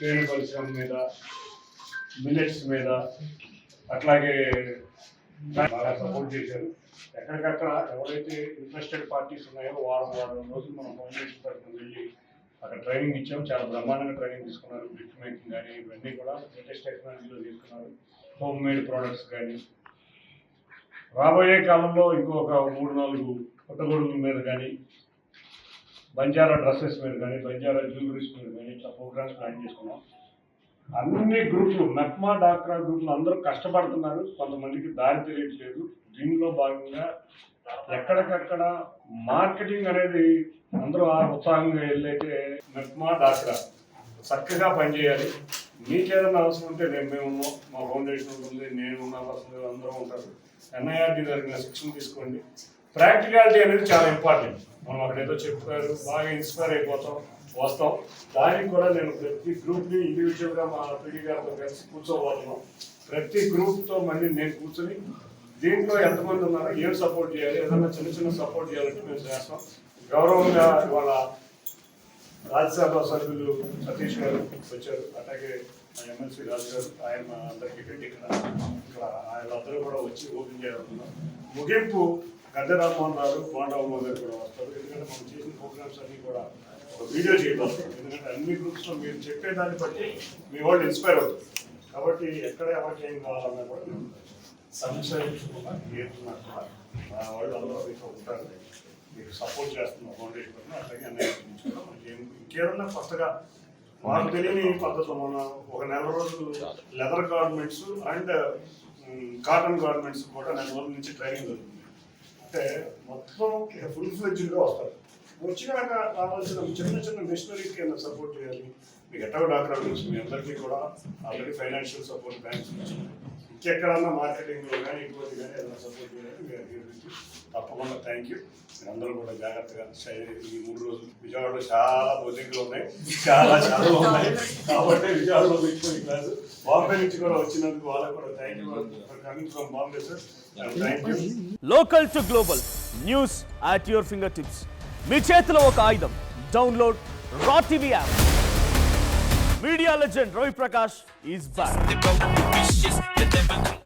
తేనె పరిశ్రమ మీద, మిల్లెట్స్ మీద, అట్లాగే బాగా సపోర్ట్ చేశారు. ఎక్కడికక్కడ ఎవరైతే ఇంట్రెస్టెడ్ పార్టీస్ ఉన్నాయో వారం రోజులు మనం ఫౌండేషన్ తరఫున వెళ్ళి అక్కడ ట్రైనింగ్ ఇచ్చాము. చాలా బ్రహ్మాండంగా ట్రైనింగ్ తీసుకున్నారు. బ్రిక్ మేకింగ్ కానీ ఇవన్నీ కూడా లేటెస్ట్ టెక్నాలజీలో తీసుకున్నారు. హోమ్ మేడ్ ప్రోడక్ట్స్ కానీ రాబోయే కాలంలో ఇంకొక 3-4 పుట్టగొడుగుల మీద కానీ, బంజారా డ్రెస్సెస్ మీద కానీ, బంజారా జ్యువెలరీస్ మీద కానీ ఇట్లా ప్రోగ్రామ్స్ ప్లాన్ చేసుకున్నాం. అన్ని గ్రూపులు మెప్మా డాక్రా గ్రూపులు అందరూ కష్టపడుతున్నారు. కొంతమందికి దారి తెలియట్లేదు. దీనిలో భాగంగా ఎక్కడికక్కడ మార్కెటింగ్ అనేది అందరూ ఉత్సాహంగా వెళ్ళైతే మెప్మా డాక్రా చక్కగా పనిచేయాలి. మీకేదైనా అవసరం ఉంటే మేము ఉన్నాం, మా ఫౌండేషన్ ఉంటుంది, నేను ఉన్న పర్సనల్ అందరూ ఉంటారు. ఎన్ఐఆర్టీ జరిగిన శిక్షణ తీసుకోండి. ప్రాక్టికాలిటీ అనేది చాలా ఇంపార్టెంట్. మనం అక్కడేదో చెప్పారు, బాగా ఇన్స్పైర్ అయిపోతాం, వస్తాం. దానికి కూడా నేను ప్రతి గ్రూప్ని ఇండివిజువల్గా మా పీడీ గారితో కలిసి కూర్చోబోతున్నాం. ప్రతి గ్రూప్తో మళ్ళీ నేను కూర్చొని దీంట్లో ఎంతమంది ఉన్నారో ఏం సపోర్ట్ చేయాలి, ఏదైనా చిన్న సపోర్ట్ చేయాలంటే మేము చేస్తాం. గౌరవంగా ఇవాళ రాజ్యసభ సభ్యులు సతీష్ గారు వచ్చారు, అలాగే ఎమ్మెల్సీ రాజు గారు, ఆయన అందరికీ పెట్టి ఇక్కడ వాళ్ళందరూ కూడా వచ్చి ఓపెన్ చేయాలనుకున్నాం. ముగింపు గద్దె రామ్మోహన్ రావు, బాండవమ్మ గారు కూడా వస్తారు. ఎందుకంటే మనం చేసిన ప్రోగ్రామ్స్ అన్నీ కూడా ఒక వీడియో చేయగలుగుతాం. ఎందుకంటే అన్ని గ్రూప్స్లో మీరు చెప్పేదాన్ని బట్టి మీ వాళ్ళు ఇన్స్పైర్ అవుతుంది. కాబట్టి ఎక్కడ ఎవరికి ఏం కావాలన్నా కూడా మేము సంశయించకుండా ఏరుతున్నారు కూడా వాళ్ళు అందరూ మీకు ఉంటారు. మీకు సపోర్ట్ చేస్తున్నాం ఫౌండేషన్ పట్ల. అట్లాగే అన్నీ మనకి ఇంకేదన్నా కొత్తగా మాకు తెలియని పద్ధతులు మనం ఒక 4 రోజులు leather garments and cotton garments కూడా 4 రోజుల నుంచి ట్రైనింగ్ జరుగుతుంది. అంటే మొత్తం ఫుల్ ఫ్లెడ్జ్డ్గా వస్తారు. వచ్చినాక కావాల్సిన చిన్న మిషనరీకి ఏమైనా సపోర్ట్ చేయాలి. మీకు ఎట్టో డాక్టర్ గురించి మీ అందరికీ కూడా ఆల్రెడీ ఫైనాన్షియల్ సపోర్ట్ బ్యాంక్స్ నుంచి ఇంకెక్కడన్నా మార్కెటింగ్లో కానీ ఇంకోటి కానీ ఏదైనా సపోర్ట్ చేయాలి. తప్పకుండా థ్యాంక్ యూ. మీరందరూ కూడా జాగ్రత్తగా ఈ 3 రోజులు విజయవాడలో చాలా బోధింగ్లు ఉన్నాయి, చాలా చదువు ఉన్నాయి. కాబట్టి విజయవాడలో పెట్టుకుని క్లాసు బాంబే నుంచి కూడా వచ్చినందుకు వాళ్ళకు కూడా thank you for coming from Bombay sir. Thank you. Local to global news at your finger tips. మీ చేతిలో ఒక ఆయుధం. డౌన్లోడ్ రా TV app. Media legend Ravi Prakash is back.